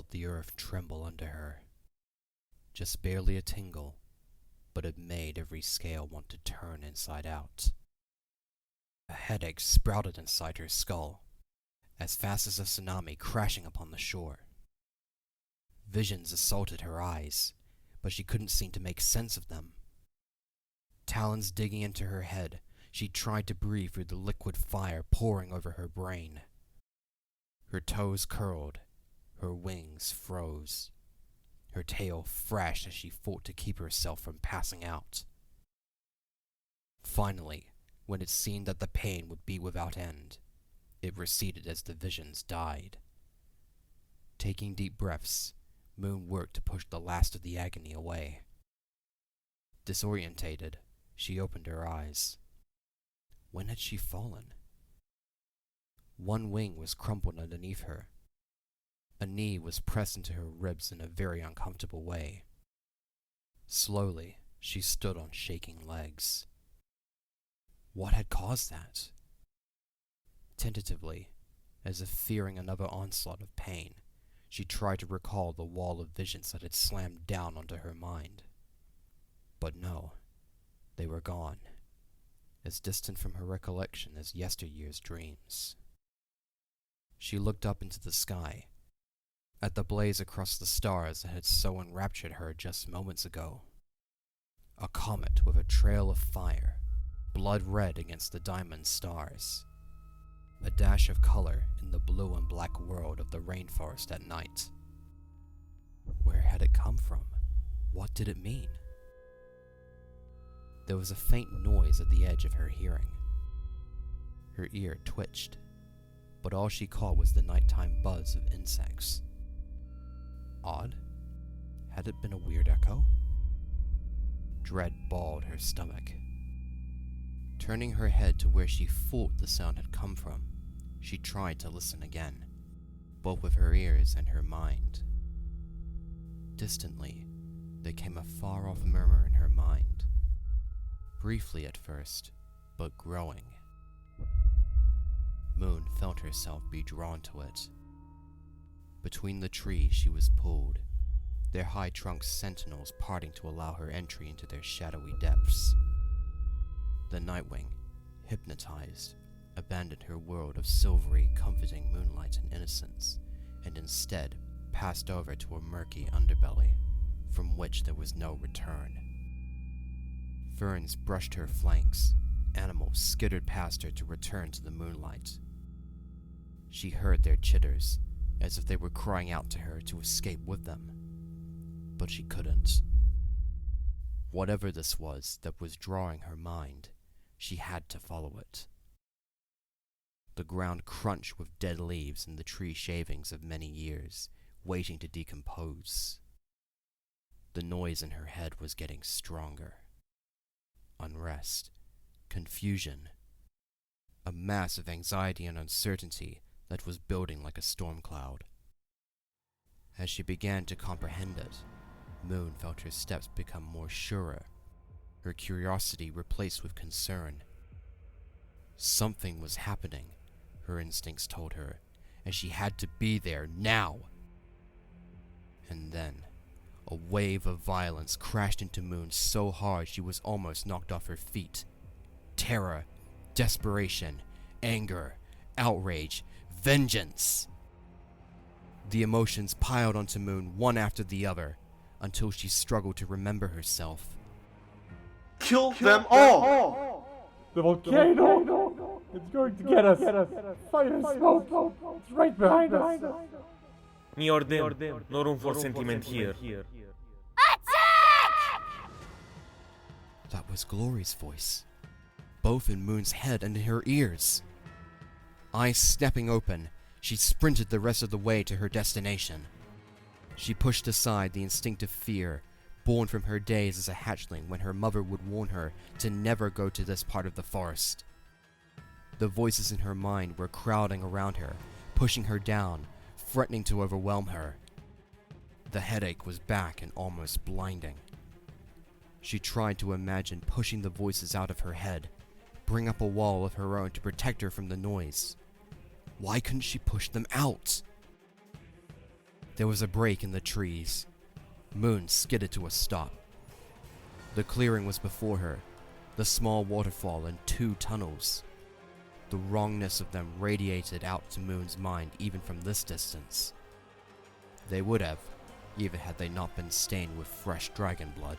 felt the earth tremble under her. Just barely a tingle, but it made every scale want to turn inside out. A headache sprouted inside her skull, as fast as a tsunami crashing upon the shore. Visions assaulted her eyes, but she couldn't seem to make sense of them. Talons digging into her head, she tried to breathe through the liquid fire pouring over her brain. Her toes curled, her wings froze. Her tail thrashed as she fought to keep herself from passing out. Finally, when it seemed that the pain would be without end, it receded as the visions died. Taking deep breaths, Moon worked to push the last of the agony away. Disorientated, she opened her eyes. When had she fallen? One wing was crumpled underneath her. A knee was pressed into her ribs in a very uncomfortable way. Slowly, she stood on shaking legs. What had caused that? Tentatively, as if fearing another onslaught of pain, she tried to recall the wall of visions that had slammed down onto her mind. But no, they were gone, as distant from her recollection as yesteryear's dreams. She looked up into the sky, at the blaze across the stars that had so enraptured her just moments ago. A comet with a trail of fire, blood red against the diamond stars. A dash of color in the blue and black world of the rainforest at night. Where had it come from? What did it mean? There was a faint noise at the edge of her hearing. Her ear twitched, but all she caught was the nighttime buzz of insects. Odd? Had it been a weird echo? Dread balled her stomach. Turning her head to where she thought the sound had come from, she tried to listen again, both with her ears and her mind. Distantly, there came a far-off murmur in her mind. Briefly at first, but growing. Moon felt herself be drawn to it. Between the trees she was pulled, their high trunks sentinels parting to allow her entry into their shadowy depths. The Nightwing, hypnotized, abandoned her world of silvery, comforting moonlight and innocence, and instead passed over to a murky underbelly, from which there was no return. Ferns brushed her flanks, animals skittered past her to return to the moonlight. She heard their chitters, as if they were crying out to her to escape with them. But she couldn't. Whatever this was that was drawing her mind, she had to follow it. The ground crunched with dead leaves and the tree shavings of many years, waiting to decompose. The noise in her head was getting stronger. Unrest, confusion, a mass of anxiety and uncertainty that was building like a storm cloud. As she began to comprehend it, Moon felt her steps become more surer, her curiosity replaced with concern. Something was happening, her instincts told her, and she had to be there now. And then, a wave of violence crashed into Moon so hard she was almost knocked off her feet. Terror, desperation, anger, outrage, vengeance. The emotions piled onto Moon one after the other, until she struggled to remember herself. Kill them all! The volcano! It's going to get us! Fire and smoke! It's right behind us! Mi ordem, no room for sentiment here. That was Glory's voice, both in Moon's head and in her ears. Eyes snapping open, she sprinted the rest of the way to her destination. She pushed aside the instinctive fear, born from her days as a hatchling when her mother would warn her to never go to this part of the forest. The voices in her mind were crowding around her, pushing her down, threatening to overwhelm her. The headache was back and almost blinding. She tried to imagine pushing the voices out of her head, bring up a wall of her own to protect her from the noise. Why couldn't she push them out? There was a break in the trees. Moon skidded to a stop. The clearing was before her, the small waterfall and 2 tunnels. The wrongness of them radiated out to Moon's mind even from this distance. They would have, even had they not been stained with fresh dragon blood.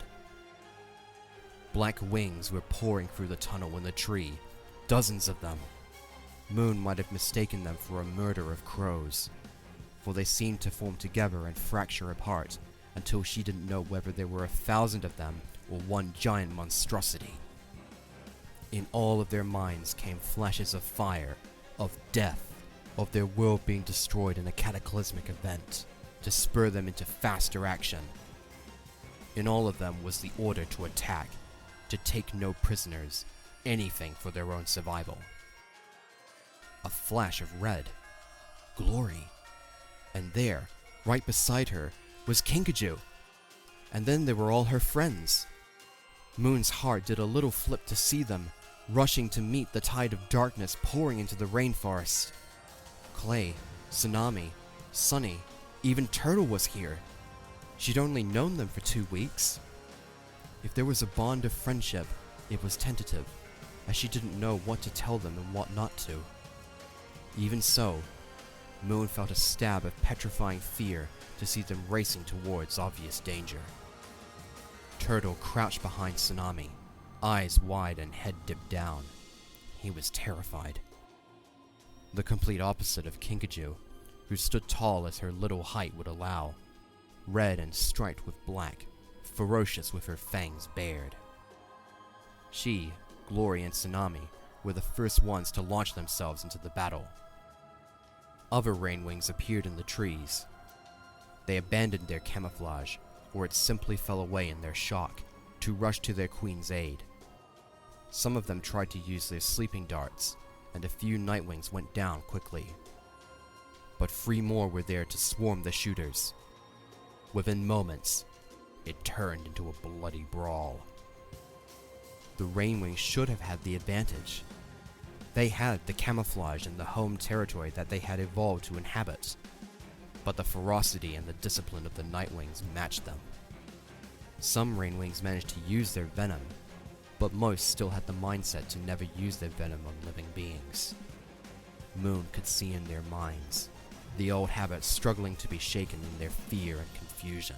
Black wings were pouring through the tunnel in the tree, dozens of them. Moon might have mistaken them for a murder of crows, for they seemed to form together and fracture apart until she didn't know whether there were 1,000 of them or one giant monstrosity. In all of their minds came flashes of fire, of death, of their world being destroyed in a cataclysmic event, to spur them into faster action. In all of them was the order to attack, to take no prisoners, anything for their own survival. A flash of red. Glory. And there, right beside her, was Kinkajou. And then there were all her friends. Moon's heart did a little flip to see them, rushing to meet the tide of darkness pouring into the rainforest. Clay, Tsunami, Sunny, even Turtle was here. She'd only known them for 2 weeks. If there was a bond of friendship, it was tentative, as she didn't know what to tell them and what not to. Even so, Moon felt a stab of petrifying fear to see them racing towards obvious danger. Turtle crouched behind Tsunami, eyes wide and head dipped down. He was terrified. The complete opposite of Kinkajou, who stood tall as her little height would allow, red and striped with black, ferocious with her fangs bared. She, Glory, and Tsunami were the first ones to launch themselves into the battle. Other rainwings appeared in the trees. They abandoned their camouflage, or it simply fell away in their shock, to rush to their queen's aid. Some of them tried to use their sleeping darts, and a few nightwings went down quickly. But 3 more were there to swarm the shooters. Within moments, it turned into a bloody brawl. The rainwings should have had the advantage. They had the camouflage and the home territory that they had evolved to inhabit, but the ferocity and the discipline of the nightwings matched them. Some rainwings managed to use their venom, but most still had the mindset to never use their venom on living beings. Moon could see in their minds, the old habits struggling to be shaken in their fear and confusion.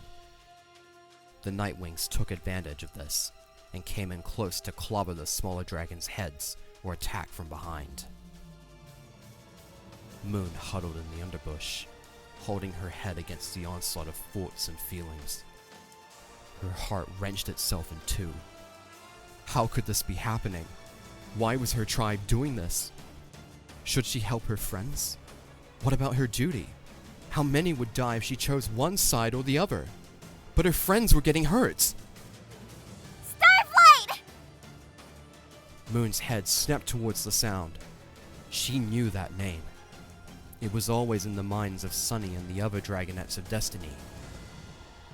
The nightwings took advantage of this, and came in close to clobber the smaller dragons' heads or attack from behind. Moon huddled in the underbush, holding her head against the onslaught of thoughts and feelings. Her heart wrenched itself in 2. How could this be happening? Why was her tribe doing this? Should she help her friends? What about her duty? How many would die if she chose one side or the other? But her friends were getting hurt. Moon's head snapped towards the sound. She knew that name. It was always in the minds of Sunny and the other dragonettes of destiny.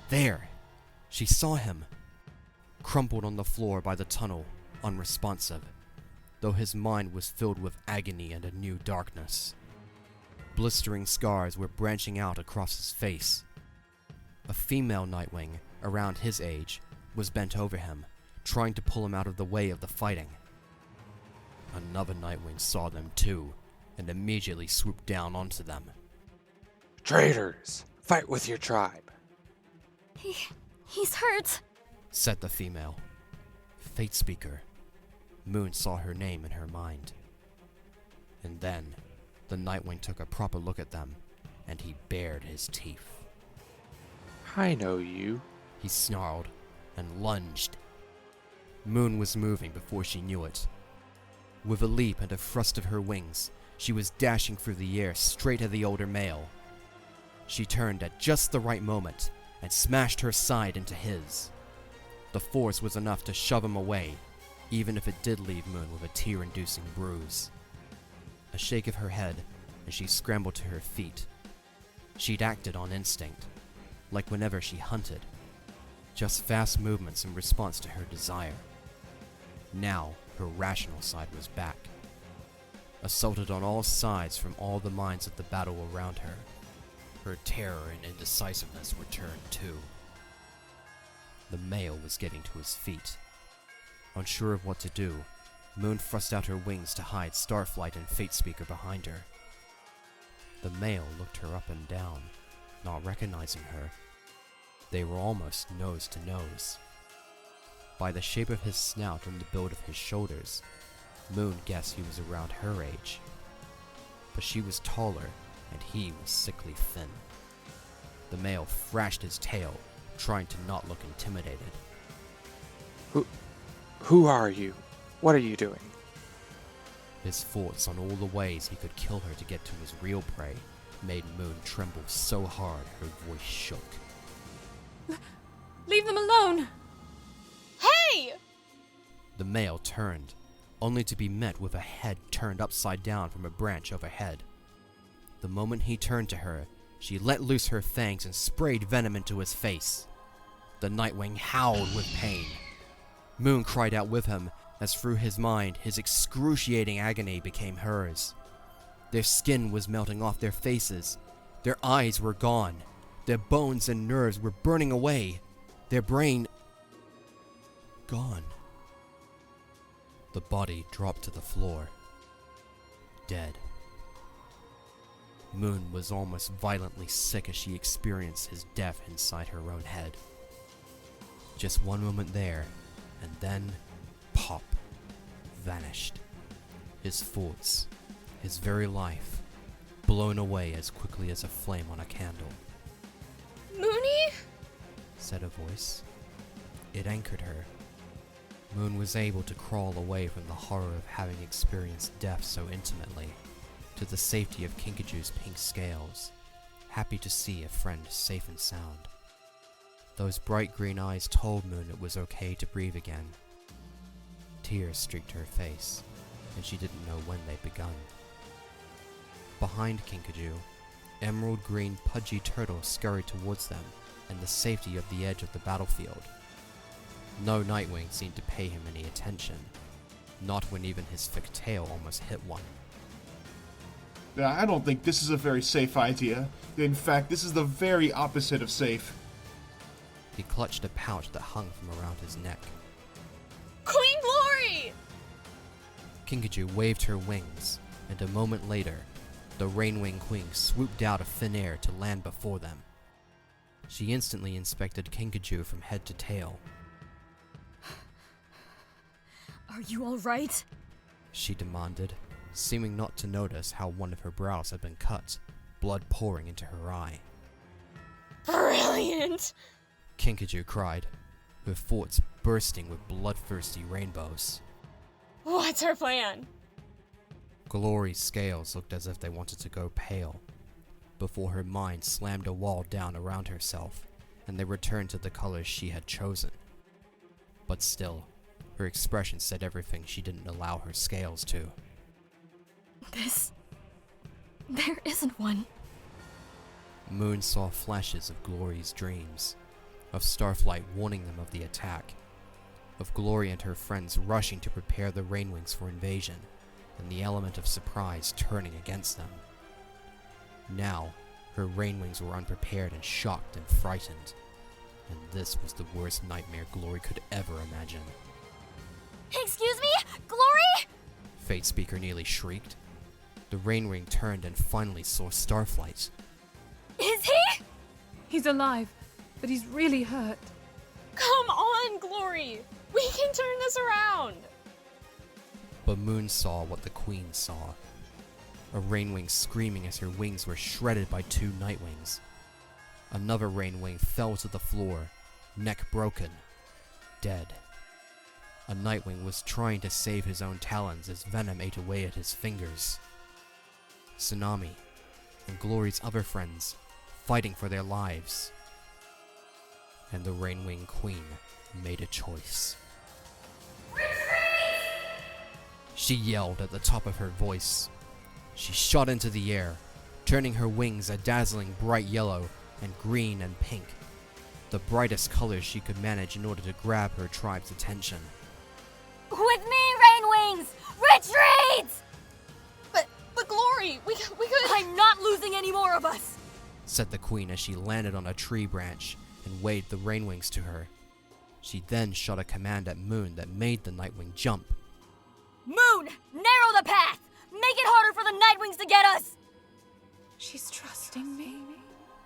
There! She saw him, crumpled on the floor by the tunnel, unresponsive, though his mind was filled with agony and a new darkness. Blistering scars were branching out across his face. A female nightwing, around his age, was bent over him, trying to pull him out of the way of the fighting. Another nightwing saw them too, and immediately swooped down onto them. Traitors! Fight with your tribe! He's hurt, said the female. Fatespeaker. Moon saw her name in her mind. And then, the nightwing took a proper look at them, and he bared his teeth. I know you, he snarled, and lunged. Moon was moving before she knew it. With a leap and a thrust of her wings, she was dashing through the air straight at the older male. She turned at just the right moment and smashed her side into his. The force was enough to shove him away, even if it did leave Moon with a tear-inducing bruise. A shake of her head, and she scrambled to her feet. She'd acted on instinct, like whenever she hunted. Just fast movements in response to her desire. Now, her rational side was back. Assaulted on all sides from all the minds of the battle around her. Her terror and indecisiveness returned too. The male was getting to his feet. Unsure of what to do, Moon thrust out her wings to hide Starflight and Fatespeaker behind her. The male looked her up and down, not recognizing her. They were almost nose to nose. By the shape of his snout and the build of his shoulders, Moon guessed he was around her age. But she was taller, and he was sickly thin. The male thrashed his tail, trying to not look intimidated. Who are you? What are you doing? His thoughts on all the ways he could kill her to get to his real prey made Moon tremble so hard her voice shook. Leave them alone! Hey! The male turned, only to be met with a head turned upside down from a branch overhead. The moment he turned to her, she let loose her fangs and sprayed venom into his face. The Nightwing howled with pain. Moon cried out with him, as through his mind, his excruciating agony became hers. Their skin was melting off their faces. Their eyes were gone. Their bones and nerves were burning away. Their brain... gone. The body dropped to the floor. Dead. Moon was almost violently sick as she experienced his death inside her own head. Just one moment there, and then, pop, vanished. His thoughts, his very life, blown away as quickly as a flame on a candle. Moony? Said a voice. It anchored her. Moon was able to crawl away from the horror of having experienced death so intimately, to the safety of Kinkajou's pink scales, happy to see a friend safe and sound. Those bright green eyes told Moon it was okay to breathe again. Tears streaked her face, and she didn't know when they'd begun. Behind Kinkajou, emerald green pudgy turtles scurried towards them and the safety of the edge of the battlefield. No Nightwing seemed to pay him any attention, not when even his thick tail almost hit one. I don't think this is a very safe idea. In fact, this is the very opposite of safe. He clutched a pouch that hung from around his neck. Queen Glory! Kinkajou waved her wings, and a moment later, the Rainwing Queen swooped out of thin air to land before them. She instantly inspected Kinkajou from head to tail. Are you alright? She demanded, seeming not to notice how one of her brows had been cut, blood pouring into her eye. Brilliant! Kinkajou cried, her thoughts bursting with bloodthirsty rainbows. What's our plan? Glory's scales looked as if they wanted to go pale, before her mind slammed a wall down around herself, and they returned to the colors she had chosen. But still, her expression said everything she didn't allow her scales to. There isn't one. Moon saw flashes of Glory's dreams, of Starflight warning them of the attack, of Glory and her friends rushing to prepare the Rainwings for invasion, and the element of surprise turning against them. Now, her Rainwings were unprepared and shocked and frightened, and this was the worst nightmare Glory could ever imagine. Excuse me? Glory? Fatespeaker nearly shrieked. The Rainwing turned and finally saw Starflight. Is he? He's alive, but he's really hurt. Come on, Glory! We can turn this around! But Moon saw what the Queen saw. A Rainwing screaming as her wings were shredded by two Nightwings. Another Rainwing fell to the floor, neck broken, dead. A Nightwing was trying to save his own talons as venom ate away at his fingers. Tsunami, and Glory's other friends, fighting for their lives. And the Rainwing Queen made a choice. She yelled at the top of her voice. She shot into the air, turning her wings a dazzling bright yellow and green and pink, the brightest colors she could manage in order to grab her tribe's attention. With me, Rainwings! Retreat! But Glory, we could... I'm not losing any more of us! said the queen as she landed on a tree branch and waved the rainwings to her. She then shot a command at Moon that made the Nightwing jump. Moon, narrow the path! Make it harder for the Nightwings to get us! She's trusting me.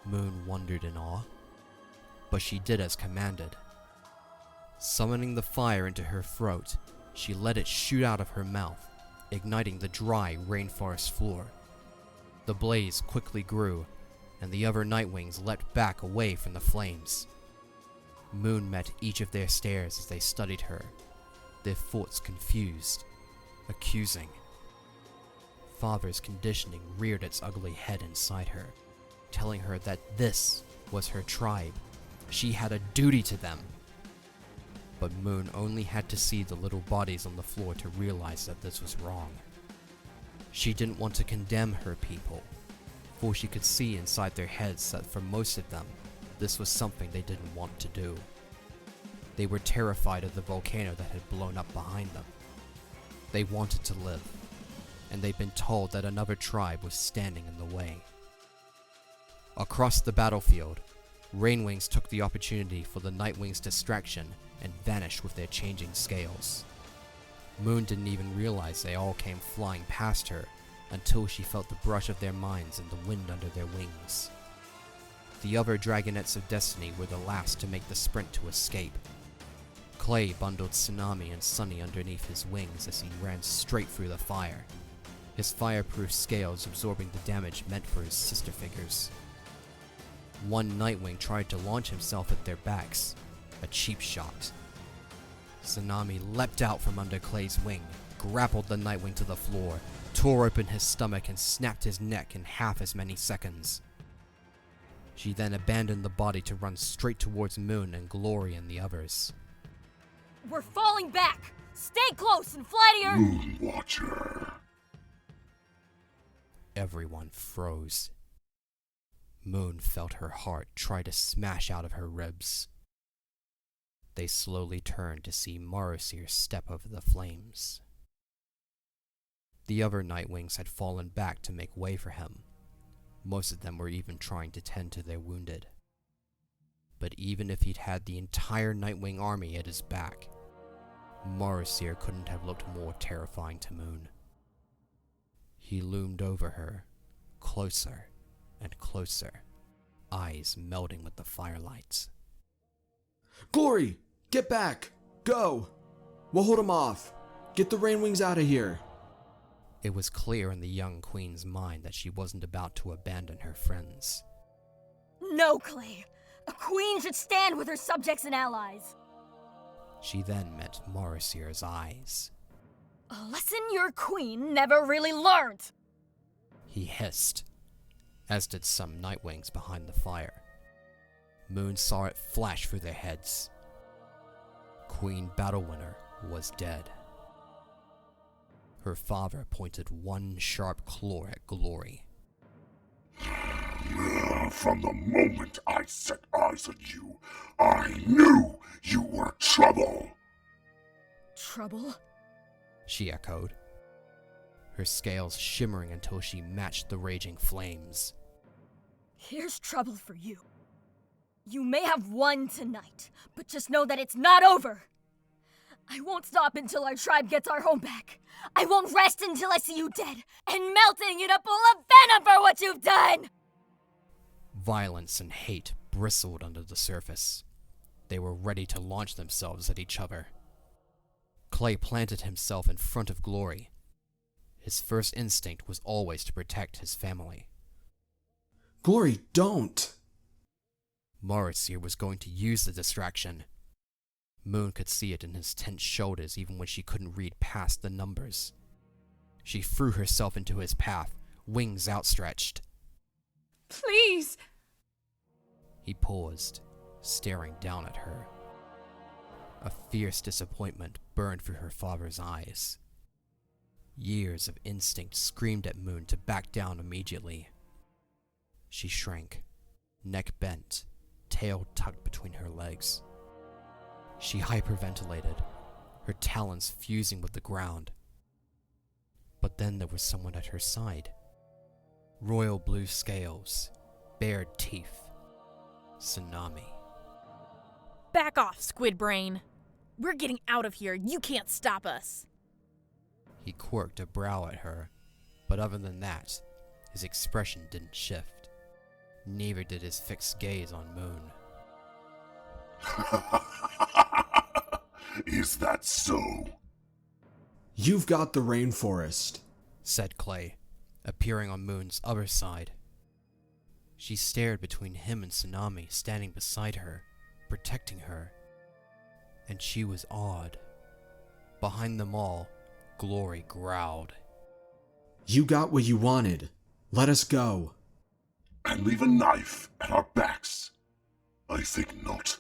Moon wondered in awe, but she did as commanded. Summoning the fire into her throat, she let it shoot out of her mouth, igniting the dry rainforest floor. The blaze quickly grew, and the other Nightwings leapt back away from the flames. Moon met each of their stares as they studied her, their thoughts confused, accusing. Father's conditioning reared its ugly head inside her, telling her that this was her tribe. She had a duty to them. But Moon only had to see the little bodies on the floor to realize that this was wrong. She didn't want to condemn her people, for she could see inside their heads that for most of them, this was something they didn't want to do. They were terrified of the volcano that had blown up behind them. They wanted to live, and they'd been told that another tribe was standing in the way. Across the battlefield, Rainwings took the opportunity for the Nightwing's distraction and vanished with their changing scales. Moon didn't even realize they all came flying past her until she felt the brush of their minds and the wind under their wings. The other Dragonettes of Destiny were the last to make the sprint to escape. Clay bundled Tsunami and Sunny underneath his wings as he ran straight through the fire, his fireproof scales absorbing the damage meant for his sister figures. One Nightwing tried to launch himself at their backs, a cheap shot. Tsunami leapt out from under Clay's wing, grappled the Nightwing to the floor, tore open his stomach and snapped his neck in half as many seconds. She then abandoned the body to run straight towards Moon and Glory and the others. We're falling back! Stay close and fly to your— Moonwatcher. Everyone froze. Moon felt her heart try to smash out of her ribs. They slowly turned to see Morrowseer step over the flames. The other Nightwings had fallen back to make way for him. Most of them were even trying to tend to their wounded. But even if he'd had the entire Nightwing army at his back, Morrowseer couldn't have looked more terrifying to Moon. He loomed over her, closer and closer, eyes melding with the firelights. Glory! Get back! Go! We'll hold him off. Get the Rainwings out of here. It was clear in the young queen's mind that she wasn't about to abandon her friends. No, Clay! A queen should stand with her subjects and allies! She then met Morrowseer's eyes. A lesson your queen never really learned! He hissed, as did some Nightwings behind the fire. Moon saw it flash through their heads. Queen Battlewinner was dead. Her father pointed one sharp claw at Glory. From the moment I set eyes on you, I knew you were trouble. Trouble? She echoed, her scales shimmering until she matched the raging flames. Here's trouble for you. You may have won tonight, but just know that it's not over. I won't stop until our tribe gets our home back. I won't rest until I see you dead and melting in a pool of venom for what you've done! Violence and hate bristled under the surface. They were ready to launch themselves at each other. Clay planted himself in front of Glory. His first instinct was always to protect his family. Glory, don't! Morrowseer was going to use the distraction. Moon could see it in his tense shoulders even when she couldn't read past the numbers. She threw herself into his path, wings outstretched. Please! He paused, staring down at her. A fierce disappointment burned through her father's eyes. Years of instinct screamed at Moon to back down immediately. She shrank, neck bent, tail tucked between her legs. She hyperventilated, her talons fusing with the ground. But then there was someone at her side. Royal blue scales, bared teeth. Tsunami. Back off, Squid Brain. We're getting out of here. You can't stop us. He quirked a brow at her, but other than that, his expression didn't shift. Neither did his fixed gaze on Moon. Is that so? You've got the rainforest, said Clay, appearing on Moon's other side. She stared between him and Tsunami standing beside her, protecting her. And she was awed. Behind them all, Glory growled. You got what you wanted. Let us go. And leave a knife at our backs? I think not.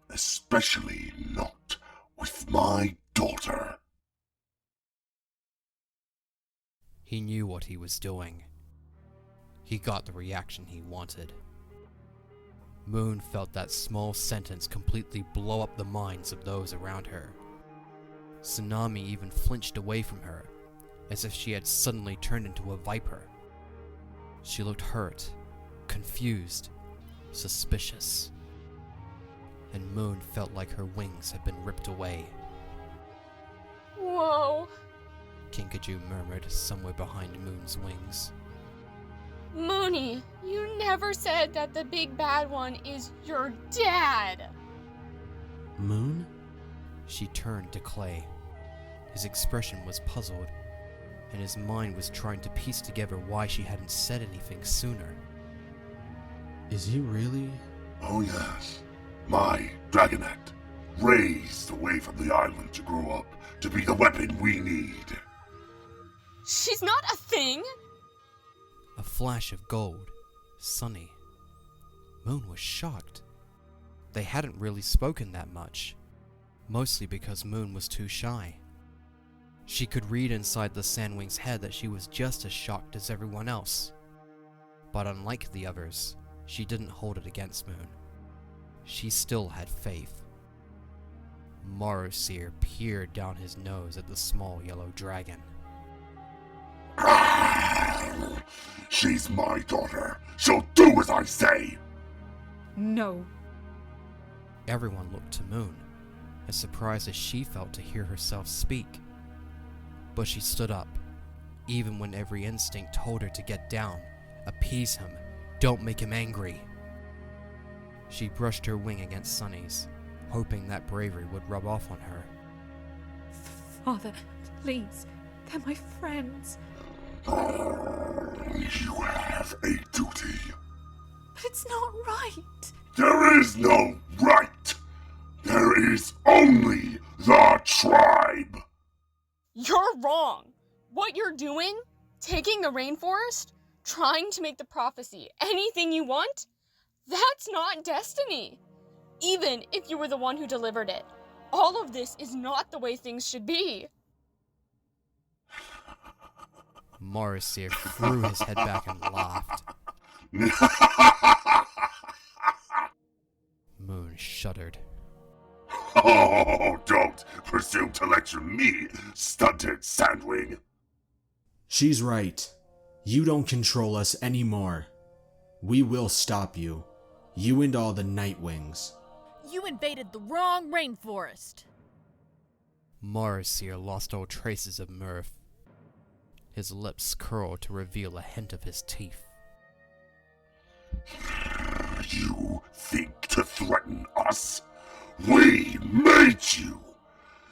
Especially not with my daughter. He knew what he was doing. He got the reaction he wanted. Moon felt that small sentence completely blow up the minds of those around her. Tsunami even flinched away from her, as if she had suddenly turned into a viper. She looked hurt, confused, suspicious. And Moon felt like her wings had been ripped away. Whoa. Kinkajou murmured somewhere behind Moon's wings. Moony, you never said that the big bad one is your dad. Moon? She turned to Clay. His expression was puzzled, and his mind was trying to piece together why she hadn't said anything sooner. Is he really? Oh yes. My dragonette, raised away from the island to grow up to be the weapon we need. She's not a thing. A flash of gold, sunny. Moon was shocked. They hadn't really spoken that much, mostly because Moon was too shy. She could read inside the Sandwing's head that she was just as shocked as everyone else. But unlike the others, she didn't hold it against Moon. She still had faith. Morrowseer peered down his nose at the small yellow dragon. She's my daughter. She'll do as I say. No. Everyone looked to Moon, as surprised as she felt to hear herself speak. But she stood up, even when every instinct told her to get down, appease him, don't make him angry. She brushed her wing against Sunny's, hoping that bravery would rub off on her. Father, please. They're my friends. You have a duty. But it's not right. There is no right. There is only the tribe. You're wrong. What you're doing, taking the rainforest, trying to make the prophecy anything you want, that's not destiny. Even if you were the one who delivered it. All of this is not the way things should be. Morrowseer threw his head back and laughed. Moon shuddered. Oh, don't presume to lecture me, stunted Sandwing. She's right. You don't control us anymore. We will stop you. You and all the Nightwings. You invaded the wrong rainforest. Morrowseer lost all traces of mirth. His lips curled to reveal a hint of his teeth. You think to threaten us? We made you!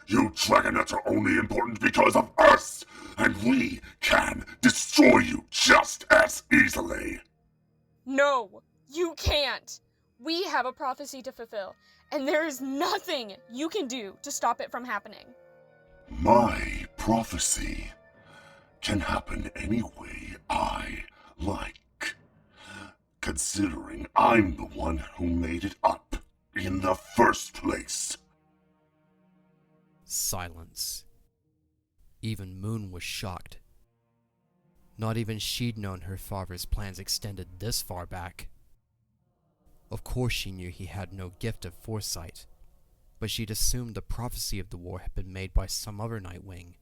You dragonettes are only important because of us, and we can destroy you just as easily. No, you can't. We have a prophecy to fulfill, and there is nothing you can do to stop it from happening. My prophecy can happen any way I like, considering I'm the one who made it up in the first place. Silence. Even Moon was shocked. Not even she'd known her father's plans extended this far back. Of course she knew he had no gift of foresight, but she'd assumed the prophecy of the war had been made by some other Nightwing,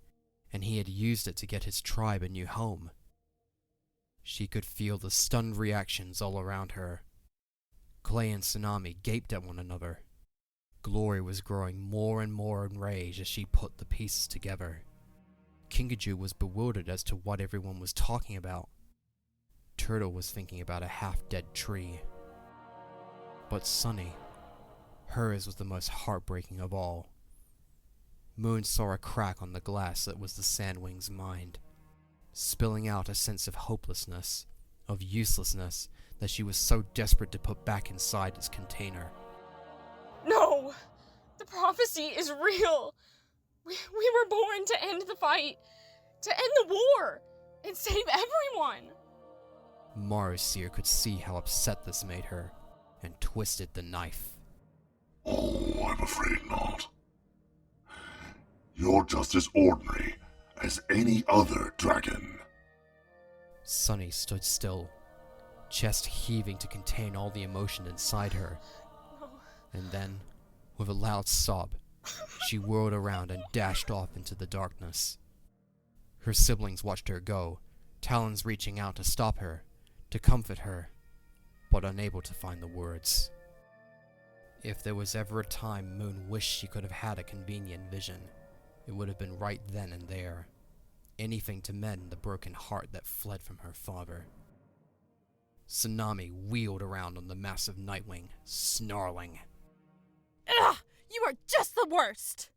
and he had used it to get his tribe a new home. She could feel the stunned reactions all around her. Clay and Tsunami gaped at one another. Glory was growing more and more enraged as she put the pieces together. Kinkajou was bewildered as to what everyone was talking about. Turtle was thinking about a half-dead tree. But Sunny, hers was the most heartbreaking of all. Moon saw a crack on the glass that was the Sandwing's mind, spilling out a sense of hopelessness, of uselessness, that she was so desperate to put back inside its container. No! The prophecy is real! We were born to end the fight, to end the war, and save everyone! Morrowseer could see how upset this made her, and twisted the knife. Oh, I'm afraid not. You're just as ordinary as any other dragon. Sunny stood still, chest heaving to contain all the emotion inside her. And then, with a loud sob, she whirled around and dashed off into the darkness. Her siblings watched her go, talons reaching out to stop her, to comfort her, but unable to find the words. If there was ever a time Moon wished she could have had a convenient vision, it would have been right then and there. Anything to mend the broken heart that fled from her father. Tsunami wheeled around on the massive Nightwing, snarling. Ugh! You are just the worst!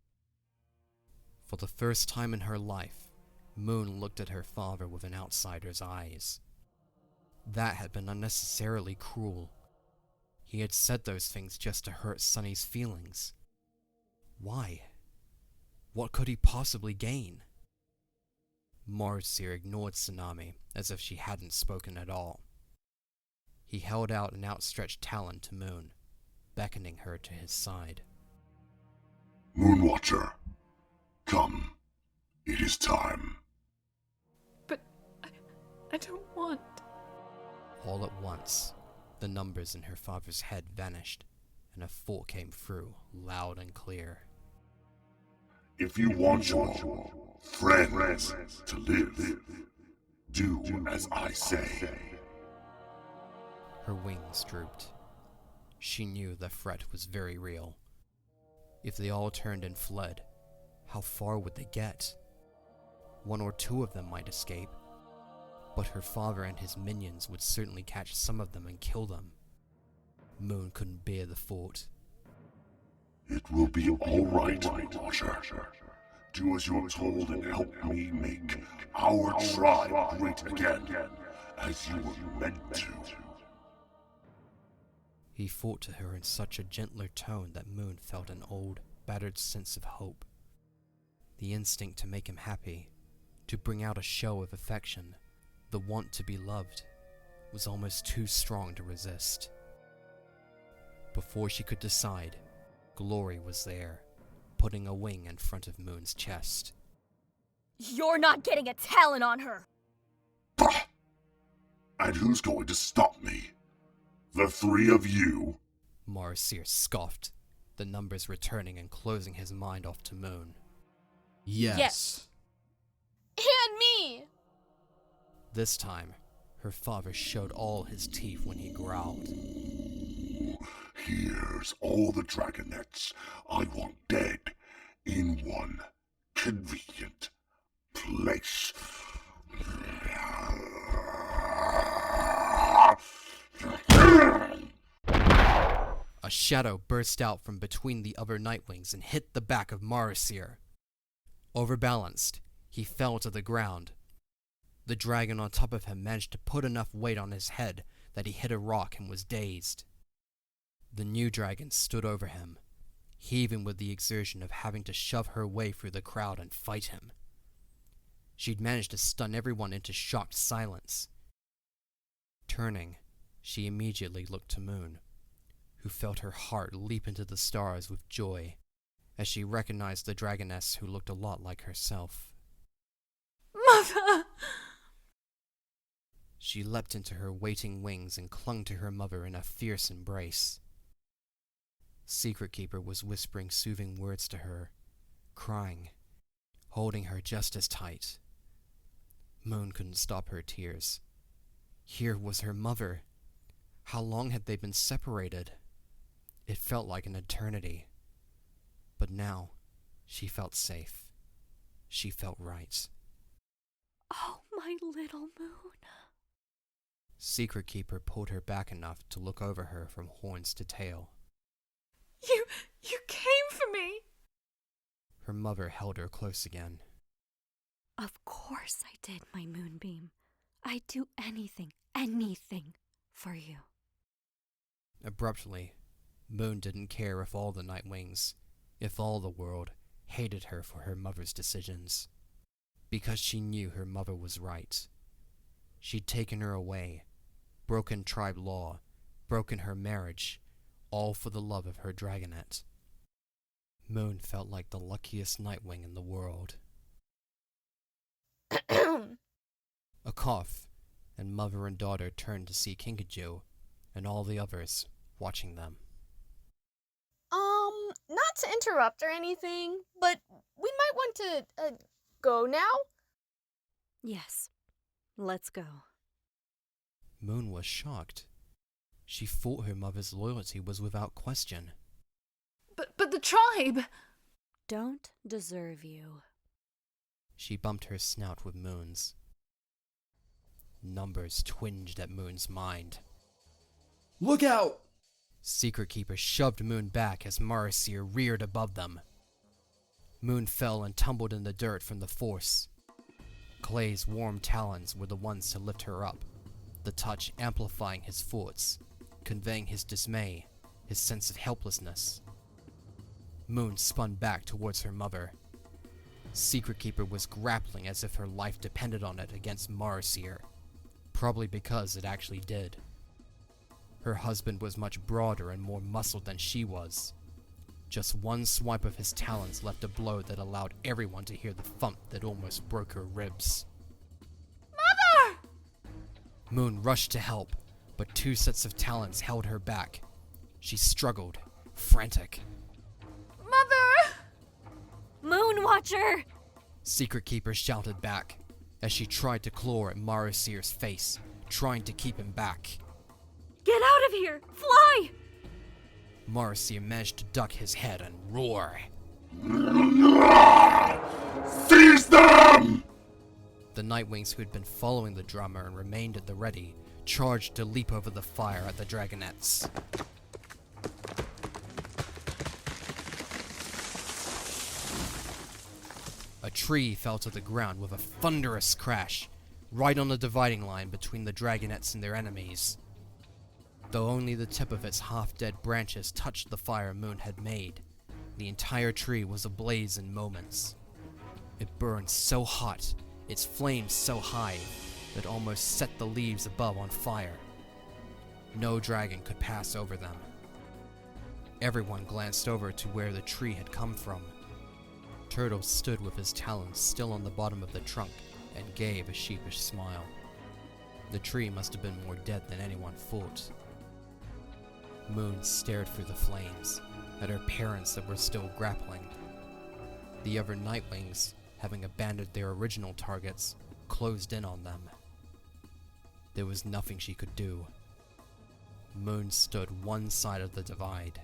For the first time in her life, Moon looked at her father with an outsider's eyes. That had been unnecessarily cruel. He had said those things just to hurt Sunny's feelings. Why? What could he possibly gain? Morrowseer ignored Tsunami as if she hadn't spoken at all. He held out an outstretched talon to Moon, beckoning her to his side. Moonwatcher, come. It is time. But I don't want. All at once, the numbers in her father's head vanished, and a thought came through, loud and clear. If you want your friends to live, do as I say. Her wings drooped. She knew the threat was very real. If they all turned and fled, how far would they get? One or two of them might escape, but her father and his minions would certainly catch some of them and kill them. Moon couldn't bear the thought. It will be all right, Moonwatcher. Do as you are told and help me make our tribe great again, as you were meant to. He fought to her in such a gentler tone that Moon felt an old, battered sense of hope. The instinct to make him happy, to bring out a show of affection, the want to be loved, was almost too strong to resist. Before she could decide, Glory was there, putting a wing in front of Moon's chest. You're not getting a talon on her! Bah! And who's going to stop me? The three of you? Morrowseer scoffed, the numbers returning and closing his mind off to Moon. Yes. And me! This time, her father showed all his teeth when he growled. Here's all the dragonets I want dead in one convenient place. A shadow burst out from between the other Nightwings and hit the back of Morrowseer. Overbalanced, he fell to the ground. The dragon on top of him managed to put enough weight on his head that he hit a rock and was dazed. The new dragon stood over him, heaving with the exertion of having to shove her way through the crowd and fight him. She'd managed to stun everyone into shocked silence. Turning, she immediately looked to Moon, who felt her heart leap into the stars with joy as she recognized the dragoness who looked a lot like herself. Mother! She leapt into her waiting wings and clung to her mother in a fierce embrace. Secretkeeper was whispering soothing words to her, crying, holding her just as tight. Moon couldn't stop her tears. Here was her mother. How long had they been separated? It felt like an eternity. But now, she felt safe. She felt right. Oh, my little moon. Secretkeeper pulled her back enough to look over her from horns to tail. You came for me! Her mother held her close again. Of course I did, my moonbeam. I'd do anything for you. Abruptly, Moon didn't care if all the Nightwings, if all the world, hated her for her mother's decisions. Because she knew her mother was right. She'd taken her away, broken tribe law, broken her marriage, all for the love of her dragonet. Moon felt like the luckiest Nightwing in the world. A cough, and mother and daughter turned to see Kinkajou and all the others watching them. Not to interrupt or anything, but we might want to, go now? Yes, let's go. Moon was shocked. She thought her mother's loyalty was without question. But the tribe don't deserve you. She bumped her snout with Moon's. Numbers twinged at Moon's mind. Look out! Secretkeeper shoved Moon back as Morrowseer reared above them. Moon fell and tumbled in the dirt from the force. Clay's warm talons were the ones to lift her up, the touch amplifying his thoughts, conveying his dismay, his sense of helplessness. Moon spun back towards her mother. Secretkeeper was grappling as if her life depended on it against Morrowseer, probably because it actually did. Her husband was much broader and more muscled than she was. Just one swipe of his talons left a blow that allowed everyone to hear the thump that almost broke her ribs. Mother! Moon rushed to help, but two sets of talons held her back. She struggled, frantic. Mother! Moonwatcher! Secretkeeper shouted back, as she tried to claw at Morrowseer's face, trying to keep him back. Get out of here! Fly! Morrowseer managed to duck his head and roar. Seize them! The Nightwings who had been following the drummer and remained at the ready, charged to leap over the fire at the dragonets. A tree fell to the ground with a thunderous crash, right on the dividing line between the dragonets and their enemies. Though only the tip of its half-dead branches touched the fire Moon had made, the entire tree was ablaze in moments. It burned so hot, its flames so high, that almost set the leaves above on fire. No dragon could pass over them. Everyone glanced over to where the tree had come from. Turtle stood with his talons still on the bottom of the trunk and gave a sheepish smile. The tree must have been more dead than anyone thought. Moon stared through the flames, at her parents that were still grappling. The other Nightwings, having abandoned their original targets, closed in on them. There was nothing she could do. Moon stood one side of the divide.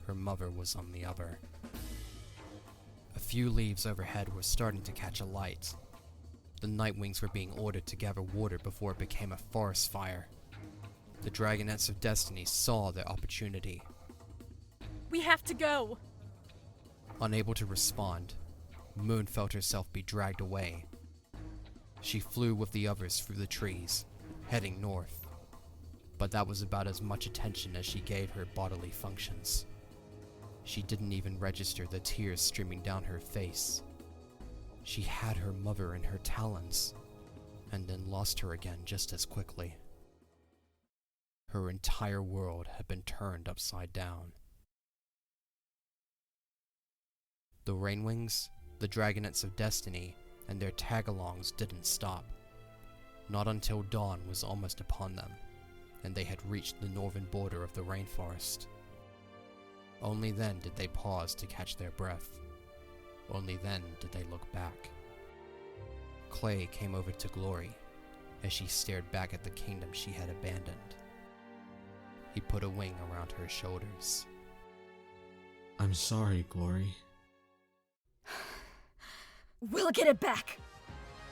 Her mother was on the other. A few leaves overhead were starting to catch alight. The Nightwings were being ordered to gather water before it became a forest fire. The Dragonets of Destiny saw their opportunity. We have to go! Unable to respond, Moon felt herself be dragged away. She flew with the others through the trees, heading north. But that was about as much attention as she gave her bodily functions. She didn't even register the tears streaming down her face. She had her mother in her talons, and then lost her again just as quickly. Her entire world had been turned upside down. The Rainwings, the Dragonets of Destiny, and their tagalongs didn't stop. Not until dawn was almost upon them, and they had reached the northern border of the rainforest. Only then did they pause to catch their breath. Only then did they look back. Clay came over to Glory, as she stared back at the kingdom she had abandoned. He put a wing around her shoulders. I'm sorry, Glory. We'll get it back.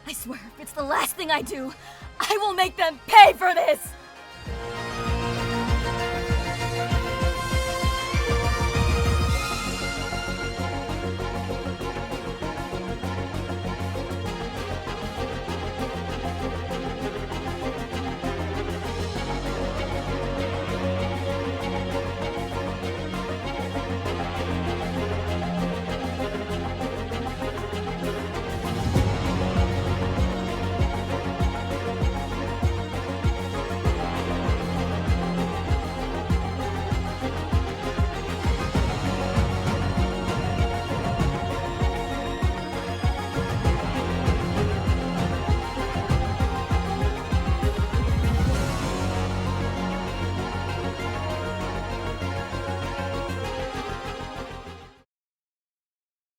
I swear, if it's the last thing I do, I will make them pay for this!